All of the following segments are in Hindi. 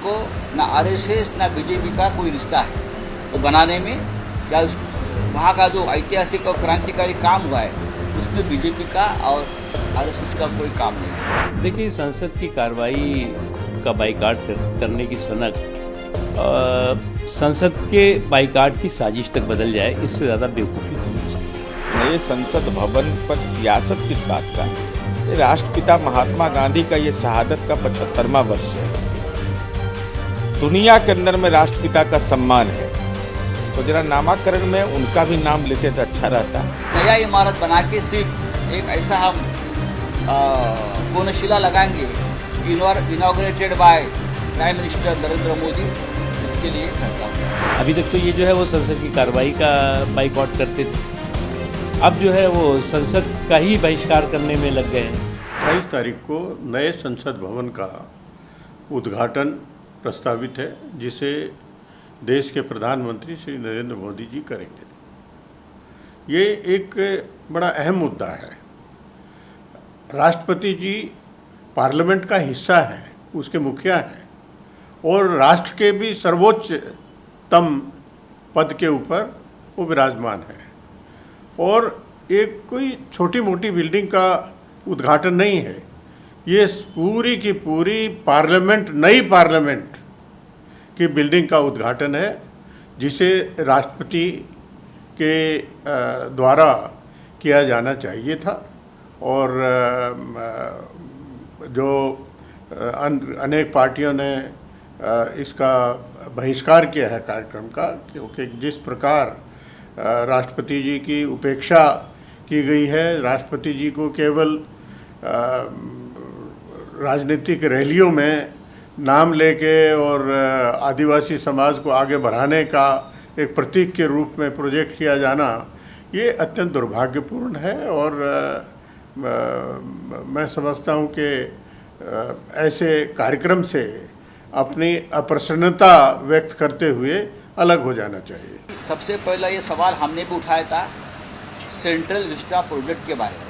को ना आरएसएस ना बीजेपी का कोई रिश्ता है तो बनाने में, या वहाँ का जो ऐतिहासिक और क्रांतिकारी काम हुआ है उसमें बीजेपी का और आरएसएस का कोई काम नहीं। देखिए, संसद की कार्रवाई का बाइकाट करने की सनक संसद के बाइकाट की साजिश तक बदल जाए, इससे ज़्यादा बेवकूफ़ी नहीं हो सकती। नए संसद भवन पर सियासत किस बात का? ये राष्ट्रपिता महात्मा गांधी का ये शहादत का 75वां वर्ष है। दुनिया के अंदर में राष्ट्रपिता का सम्मान है, तो जरा नामाकरण में उनका भी नाम लेते तो अच्छा रहता। नया इमारत बना के सिर्फ एक ऐसा हम कोनशिला लगाएंगे, inaugurated by prime minister Narendra Modi, इसके लिए खर्चा होगा। अभी तक तो ये जो है वो संसद की कार्रवाई का बाइकआउट करते थे, अब जो है वो संसद का ही बहिष्कार करने में लग गए हैं। 28 तारीख को नए संसद भवन का उद्घाटन प्रस्तावित है, जिसे देश के प्रधानमंत्री श्री नरेंद्र मोदी जी करेंगे। ये एक बड़ा अहम मुद्दा है। राष्ट्रपति जी पार्लियामेंट का हिस्सा है, उसके मुखिया हैं और राष्ट्र के भी सर्वोच्चतम पद के ऊपर वो विराजमान है। और एक कोई छोटी मोटी बिल्डिंग का उद्घाटन नहीं है, ये पूरी की पूरी पार्लियामेंट, नई पार्लियामेंट की बिल्डिंग का उद्घाटन है, जिसे राष्ट्रपति के द्वारा किया जाना चाहिए था। और जो अनेक पार्टियों ने इसका बहिष्कार किया है कार्यक्रम का, क्योंकि जिस प्रकार राष्ट्रपति जी की उपेक्षा की गई है, राष्ट्रपति जी को केवल राजनीतिक रैलियों में नाम लेके और आदिवासी समाज को आगे बढ़ाने का एक प्रतीक के रूप में प्रोजेक्ट किया जाना, ये अत्यंत दुर्भाग्यपूर्ण है। और मैं समझता हूँ कि ऐसे कार्यक्रम से अपनी अप्रसन्नता व्यक्त करते हुए अलग हो जाना चाहिए। सबसे पहला ये सवाल हमने भी उठाया था सेंट्रल विस्टा प्रोजेक्ट के बारे में,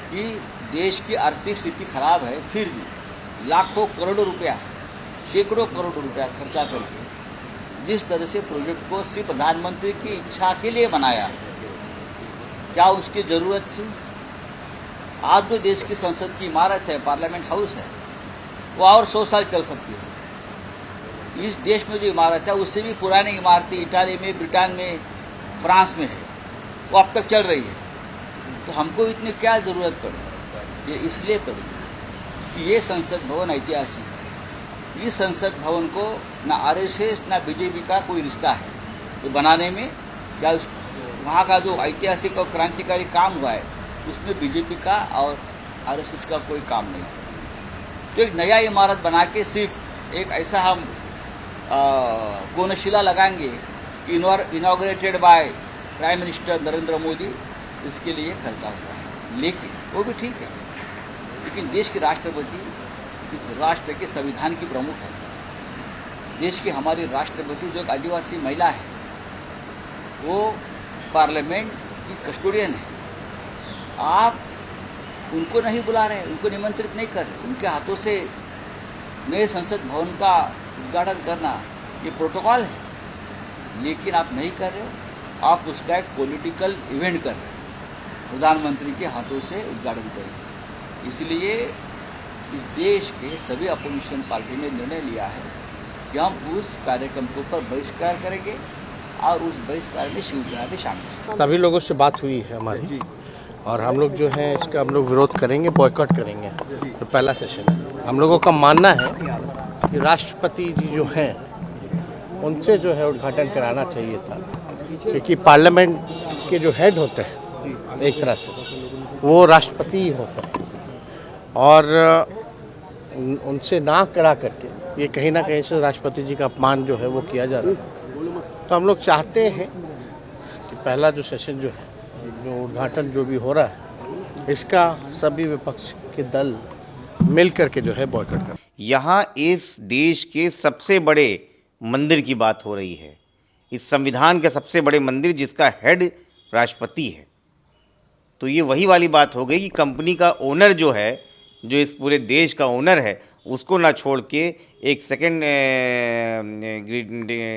कि देश की आर्थिक स्थिति खराब है, फिर भी लाखों करोड़ों रुपया, सैकड़ों करोड़ रुपया खर्चा करके जिस तरह से प्रोजेक्ट को सिर्फ प्रधानमंत्री की इच्छा के लिए बनाया, क्या उसकी जरूरत थी? आज जो देश की संसद की इमारत है, पार्लियामेंट हाउस है, वो और 100 साल चल सकती है। इस देश में जो इमारत है उससे भी पुरानी इमारतें इटाली में, ब्रिटेन में, फ्रांस में है, वो अब तक चल रही है। तो हमको इतनी क्या जरूरत पड़ी? ये इसलिए पड़ी कि ये संसद भवन ऐतिहासिक है। इस संसद भवन को ना आरएसएस ना बीजेपी का कोई रिश्ता है तो बनाने में, या वहाँ का जो ऐतिहासिक और क्रांतिकारी काम हुआ है उसमें बीजेपी का और आरएसएस का कोई काम नहीं है। तो एक नया इमारत बना के सिर्फ एक ऐसा हम कोनशिला लगाएंगे, inaugurated by prime minister Narendra Modi, इसके लिए खर्चा हुआ है। लेकिन वो भी ठीक है, लेकिन देश के राष्ट्रपति इस राष्ट्र के संविधान की प्रमुख है। देश की हमारी राष्ट्रपति जो एक आदिवासी महिला है, वो पार्लियामेंट की कस्टोडियन है। आप उनको नहीं बुला रहे, उनको निमंत्रित नहीं कर रहे, उनके हाथों से नए संसद भवन का उद्घाटन करना ये प्रोटोकॉल है, लेकिन आप नहीं कर रहे हो। आप उसका एक पॉलिटिकल इवेंट कर रहे हैं, प्रधानमंत्री के हाथों से उद्घाटन करेंगे। इसलिए इस देश के सभी अपोजिशन पार्टी ने निर्णय लिया है कि हम उस कार्यक्रम के ऊपर बहिष्कार करेंगे और उस बहिष्कार में शिवसेना भी शामिल है। सभी लोगों से बात हुई है हमारी, और हम लोग जो है इसका हम लोग विरोध करेंगे, बॉयकॉट करेंगे। तो पहला सेशन है, हम लोगों का मानना है कि राष्ट्रपति जी जो हैं उनसे जो है उद्घाटन कराना चाहिए था, क्योंकि पार्लियामेंट के जो हेड होते हैं एक तरह से वो राष्ट्रपति ही होते हैं, और उनसे ना करा करके ये कहीं ना कहीं से राष्ट्रपति जी का अपमान जो है वो किया जा रहा है। तो हम लोग चाहते हैं कि पहला जो सेशन जो है, जो उद्घाटन जो भी हो रहा है, इसका सभी विपक्ष के दल मिल करके जो है बॉयकॉट कर। यहाँ इस देश के सबसे बड़े मंदिर की बात हो रही है, इस संविधान के सबसे बड़े मंदिर जिसका हेड राष्ट्रपति है। तो ये वही वाली बात हो गई कि कंपनी का ओनर जो है, जो इस पूरे देश का ओनर है, उसको ना छोड़ के एक सेकंड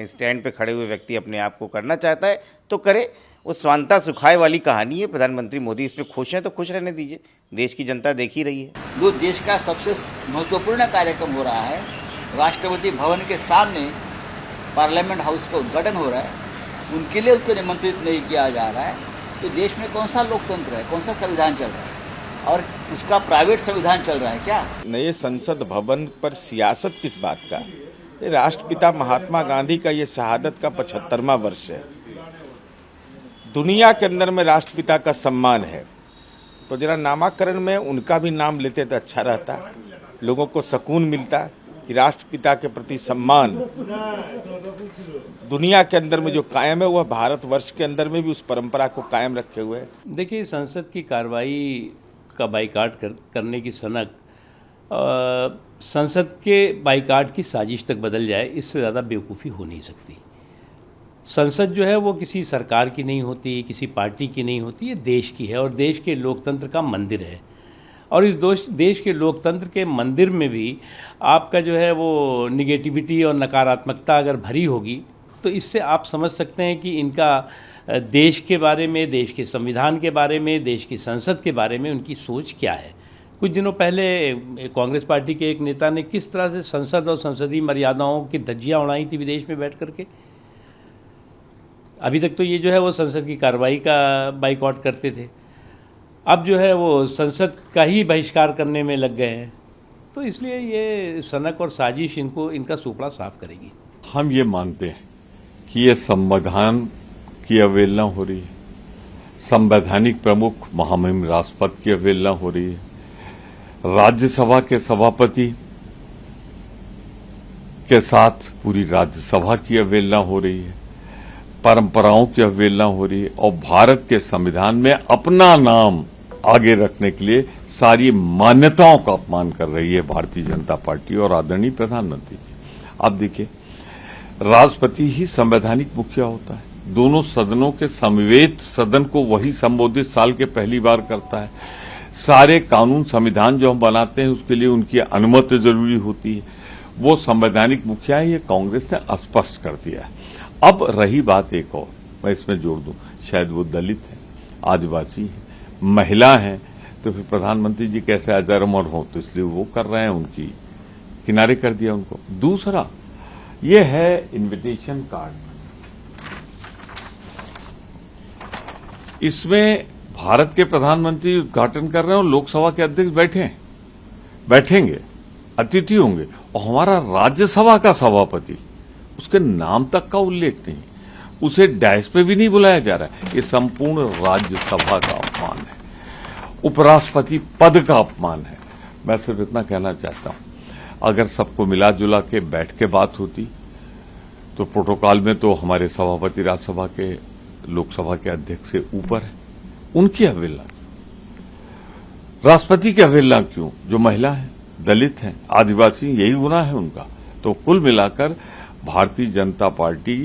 स्टैंड पे खड़े हुए व्यक्ति अपने आप को करना चाहता है तो करे। वो स्वांता सुखाए वाली कहानी है। प्रधानमंत्री मोदी इस पे खुश हैं तो खुश रहने दीजिए, देश की जनता देख ही रही है। जो देश का सबसे महत्वपूर्ण कार्यक्रम हो रहा है, राष्ट्रपति भवन के सामने पार्लियामेंट हाउस का उद्घाटन हो रहा है, उनके लिए उनको निमंत्रित नहीं किया जा रहा है, तो देश में कौन सा लोकतंत्र है, कौन सा संविधान चल रहा है? और किसका प्राइवेट संविधान चल रहा है क्या? नए संसद भवन पर सियासत किस बात का? ये राष्ट्रपिता महात्मा गांधी का ये शहादत का 75वां वर्ष है। दुनिया के अंदर में राष्ट्रपिता का सम्मान है, तो जरा नामाकरण में उनका भी नाम लेते तो अच्छा रहता, लोगों को सुकून मिलता कि राष्ट्रपिता के प्रति सम्मान दुनिया के अंदर में जो कायम है वह भारतवर्ष के अंदर में भी उस परंपरा को कायम रखे हुए है। देखिए, संसद की कार्रवाई का बाइकाट करने की सनक संसद के बाइकाट की साजिश तक बदल जाए, इससे ज़्यादा बेवकूफ़ी हो नहीं सकती। संसद जो है वो किसी सरकार की नहीं होती, किसी पार्टी की नहीं होती, ये देश की है और देश के लोकतंत्र का मंदिर है। और इस देश के लोकतंत्र के मंदिर में भी आपका जो है वो निगेटिविटी और नकारात्मकता अगर भरी होगी तो इससे आप समझ सकते हैं कि इनका देश के बारे में, देश के संविधान के बारे में, देश की संसद के बारे में उनकी सोच क्या है। कुछ दिनों पहले कांग्रेस पार्टी के एक नेता ने किस तरह से संसद और संसदीय मर्यादाओं की धज्जियाँ उड़ाई थी विदेश में बैठ करके। अभी तक तो ये जो है वो संसद की कार्रवाई का बाइकआउट करते थे, अब जो है वो संसद का ही बहिष्कार करने में लग गए हैं। तो इसलिए ये सनक और साजिश इनका सुपड़ा साफ करेगी। हम ये मानते हैं कि ये संविधान की अवहेलना हो रही है, संवैधानिक प्रमुख महामहिम राष्ट्रपति की अवहेलना हो रही है, राज्यसभा के सभापति के साथ पूरी राज्यसभा की अवहेलना हो रही है, परंपराओं की अवहेलना हो रही है और भारत के संविधान में अपना नाम आगे रखने के लिए सारी मान्यताओं का अपमान कर रही है भारतीय जनता पार्टी और आदरणीय प्रधानमंत्री जी। अब देखिए, राष्ट्रपति ही संवैधानिक मुखिया होता है। दोनों सदनों के समवेत सदन को वही संबोधित साल के पहली बार करता है। सारे कानून संविधान जो हम बनाते हैं उसके लिए उनकी अनुमति जरूरी होती है। वो संवैधानिक मुखिया है, ये कांग्रेस ने स्पष्ट कर दिया है। अब रही बात एक और, मैं इसमें जोड़ दूं, शायद वो दलित है, आदिवासी है, महिला है, तो फिर प्रधानमंत्री जी कैसे अजरमर हो, तो इसलिए वो कर रहे हैं, उनकी किनारे कर दिया उनको। दूसरा ये है इनविटेशन कार्ड। इसमें भारत के प्रधानमंत्री उद्घाटन कर रहे हैं और लोकसभा के अध्यक्ष बैठेंगे, अतिथि होंगे, और हमारा राज्यसभा का सभापति, उसके नाम तक का उल्लेख नहीं, उसे डैश पे भी नहीं बुलाया जा रहा है। ये संपूर्ण राज्यसभा का अपमान है, उपराष्ट्रपति पद का अपमान है। मैं सिर्फ इतना कहना चाहता हूं, अगर सबको मिला जुला के बैठ के बात होती तो प्रोटोकॉल में तो हमारे सभापति राज्यसभा के, लोकसभा के अध्यक्ष से ऊपर है, उनकी अवहेलना क्यों? राष्ट्रपति की अवहेलना क्यों? जो महिला है, दलित हैं, आदिवासी, यही गुनाह है उनका। तो कुल मिलाकर भारतीय जनता पार्टी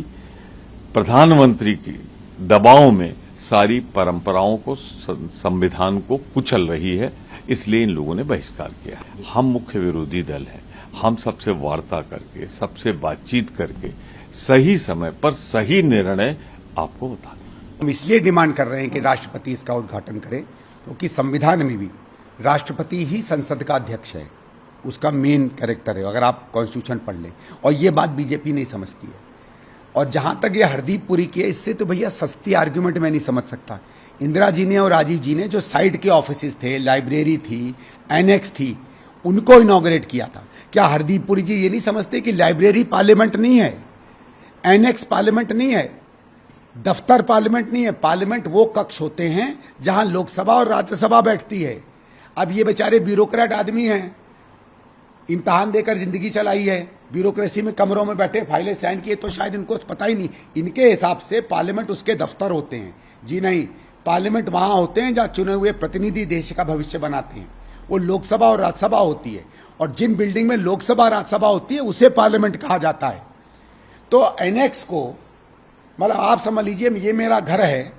प्रधानमंत्री की दबाव में सारी परंपराओं को, संविधान को कुचल रही है, इसलिए इन लोगों ने बहिष्कार किया। हम मुख्य विरोधी दल हैं, हम सबसे वार्ता करके, सबसे बातचीत करके सही समय पर सही निर्णय आपको बता दें। हम इसलिए डिमांड कर रहे हैं कि राष्ट्रपति इसका उद्घाटन करें, क्योंकि संविधान में भी राष्ट्रपति ही संसद का अध्यक्ष है, उसका मेन कैरेक्टर है, अगर आप कॉन्स्टिट्यूशन पढ़ लें। और ये बात बीजेपी नहीं समझती है। और जहां तक ये हरदीप पुरी की है, इससे तो भैया सस्ती आर्ग्यूमेंट मैं नहीं समझ सकता। इंदिरा जी ने और राजीव जी ने जो साइड के ऑफिसेज थे, लाइब्रेरी थी, एनेक्स थी, उनको इनॉग्रेट किया था। क्या हरदीप पुरी जी ये नहीं समझते कि लाइब्रेरी पार्लियामेंट नहीं है, एनेक्स पार्लियामेंट नहीं है, दफ्तर पार्लियामेंट नहीं है? पार्लियामेंट वो कक्ष होते हैं जहां लोकसभा और राज्यसभा बैठती है। अब ये बेचारे ब्यूरोक्रेट आदमी हैं, इम्तहान देकर जिंदगी चलाई है, ब्यूरोक्रेसी में कमरों में बैठे फाइलें साइन किए, तो शायद इनको पता ही नहीं। इनके हिसाब से पार्लियामेंट उसके दफ्तर होते हैं। जी नहीं, पार्लियामेंट वहां होते हैं जहां चुने हुए प्रतिनिधि देश का भविष्य बनाते हैं। वो लोकसभा और राज्यसभा होती है, और जिन बिल्डिंग में लोकसभा राज्यसभा होती है उसे पार्लियामेंट कहा जाता है। तो एनेक्स को, मतलब आप समझ लीजिए ये मेरा घर है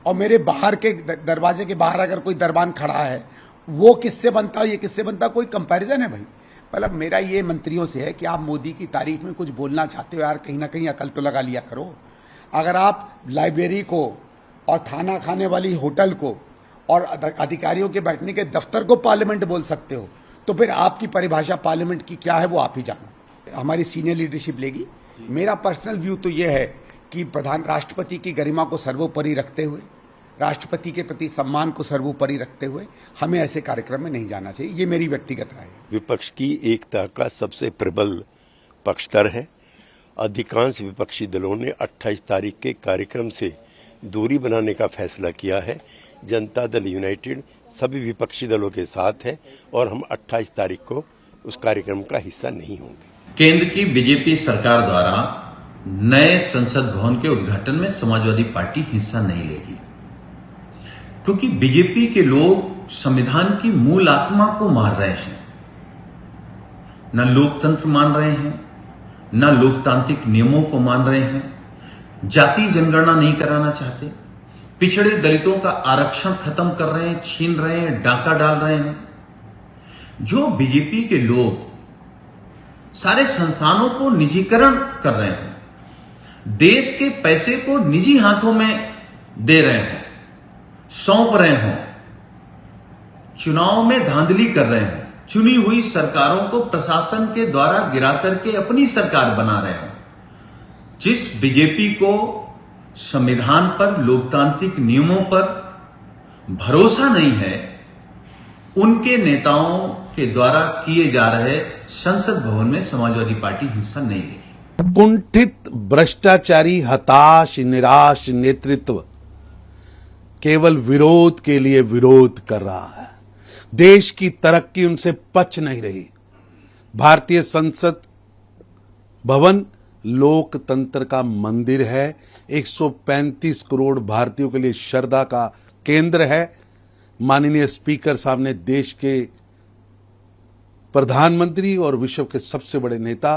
और मेरे बाहर के दरवाजे के बाहर अगर कोई दरबान खड़ा है, वो किससे बनता है, ये किससे बनता है? कोई कंपैरिजन है भाई? मतलब मेरा ये मंत्रियों से है कि आप मोदी की तारीफ में कुछ बोलना चाहते हो यार, कहीं ना कहीं अकल तो लगा लिया करो। अगर आप लाइब्रेरी को और खाना खाने वाली होटल को और अधिकारियों के बैठने के दफ्तर को पार्लियामेंट बोल सकते हो, तो फिर आपकी परिभाषा पार्लियामेंट की क्या है वो आप ही जानो। हमारी सीनियर लीडरशिप लेगी। मेरा पर्सनल व्यू तो ये है कि राष्ट्रपति की गरिमा को सर्वोपरि रखते हुए, राष्ट्रपति के प्रति सम्मान को सर्वोपरि रखते हुए हमें ऐसे कार्यक्रम में नहीं जाना चाहिए। ये मेरी व्यक्तिगत राय है। विपक्ष की एकता का सबसे प्रबल पक्षधर है। अधिकांश विपक्षी दलों ने 28 तारीख के कार्यक्रम से दूरी बनाने का फैसला किया है। जनता दल यूनाइटेड सभी विपक्षी दलों के साथ है और हम 28 तारीख को उस कार्यक्रम का हिस्सा नहीं होंगे। केंद्र की बीजेपी सरकार द्वारा नए संसद भवन के उद्घाटन में समाजवादी पार्टी हिस्सा नहीं लेगी, क्योंकि बीजेपी के लोग संविधान की मूल आत्मा को मार रहे हैं। न लोकतंत्र मान रहे हैं, न लोकतांत्रिक नियमों को मान रहे हैं, जाति जनगणना नहीं कराना चाहते, पिछड़े दलितों का आरक्षण खत्म कर रहे हैं, छीन रहे हैं, डाका डाल रहे हैं। जो बीजेपी के लोग सारे संस्थानों को निजीकरण कर रहे हैं, देश के पैसे को निजी हाथों में दे रहे हैं, सौंप रहे हों, चुनाव में धांधली कर रहे हैं, चुनी हुई सरकारों को प्रशासन के द्वारा गिरा करके अपनी सरकार बना रहे हैं, जिस बीजेपी को संविधान पर, लोकतांत्रिक नियमों पर भरोसा नहीं है, उनके नेताओं के द्वारा किए जा रहे संसद भवन में समाजवादी पार्टी हिस्सा नहीं लेगी। कुंठित, भ्रष्टाचारी, हताश, निराश नेतृत्व केवल विरोध के लिए विरोध कर रहा है। देश की तरक्की उनसे पच नहीं रही। भारतीय संसद भवन लोकतंत्र का मंदिर है। 135 करोड़ भारतीयों के लिए श्रद्धा का केंद्र है। माननीय स्पीकर साहब ने देश के प्रधानमंत्री और विश्व के सबसे बड़े नेता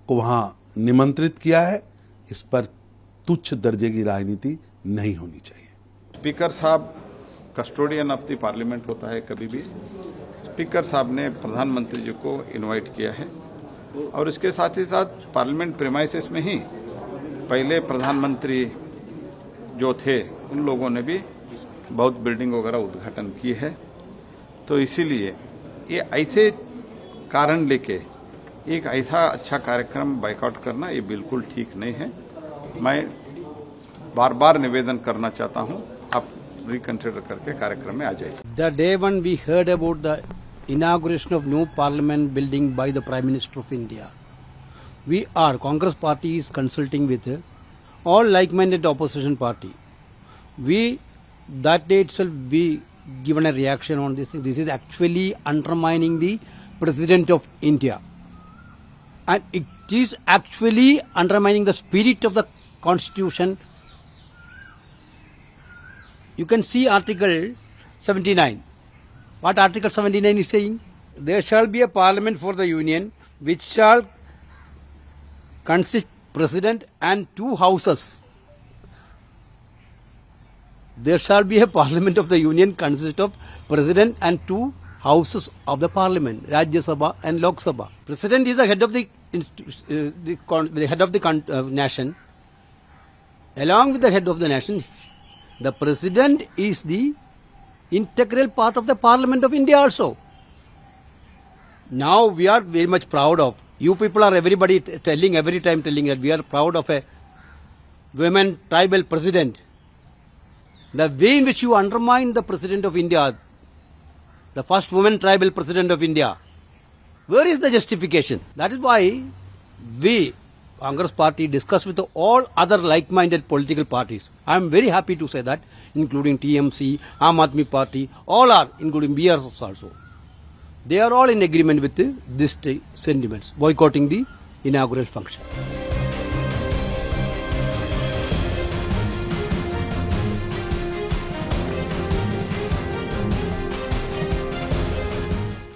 को वहां निमंत्रित किया है। इस पर तुच्छ दर्जे की राजनीति नहीं होनी चाहिए। स्पीकर साहब कस्टोडियन ऑफ द पार्लियामेंट होता है। कभी भी स्पीकर साहब ने प्रधानमंत्री जी को इनवाइट किया है और इसके साथ ही साथ पार्लियामेंट प्रेमाइसेस में ही पहले प्रधानमंत्री जो थे उन लोगों ने भी बहुत बिल्डिंग वगैरह उद्घाटन की है। तो इसीलिए ये ऐसे कारण लेके एक ऐसा अच्छा कार्यक्रम बाइकआउट करना ये बिल्कुल ठीक नहीं है। मैं बार बार निवेदन करना चाहता हूं, आप रिकंसिडर करके कार्यक्रम में आ जाइए। The day when we heard about the inauguration of new parliament building by the Prime Minister of India, Congress party is consulting with all like-minded opposition party. That day itself we given a reaction on this thing. This is actually undermining the President of India. And it is actually undermining the spirit of the Constitution. You can see Article 79. What Article 79 is saying? There shall be a parliament for the union which shall consist president and two houses. There shall be a parliament of the union consist of president and two houses of the parliament, Rajya Sabha and Lok Sabha. President is the head of the head of the nation. Along with the head of the nation, the president is the integral part of the Parliament of India also. Now we are very much proud of, you people are everybody every time telling that we are proud of a women tribal president. The way in which you undermine the President of India, the first woman tribal President of India, where is the justification? That is why we, Congress party, discuss with all other like-minded political parties. I am very happy to say that, including TMC, Aam Aadmi Party, all are, including BRS also. They are all in agreement with these sentiments, boycotting the inaugural function.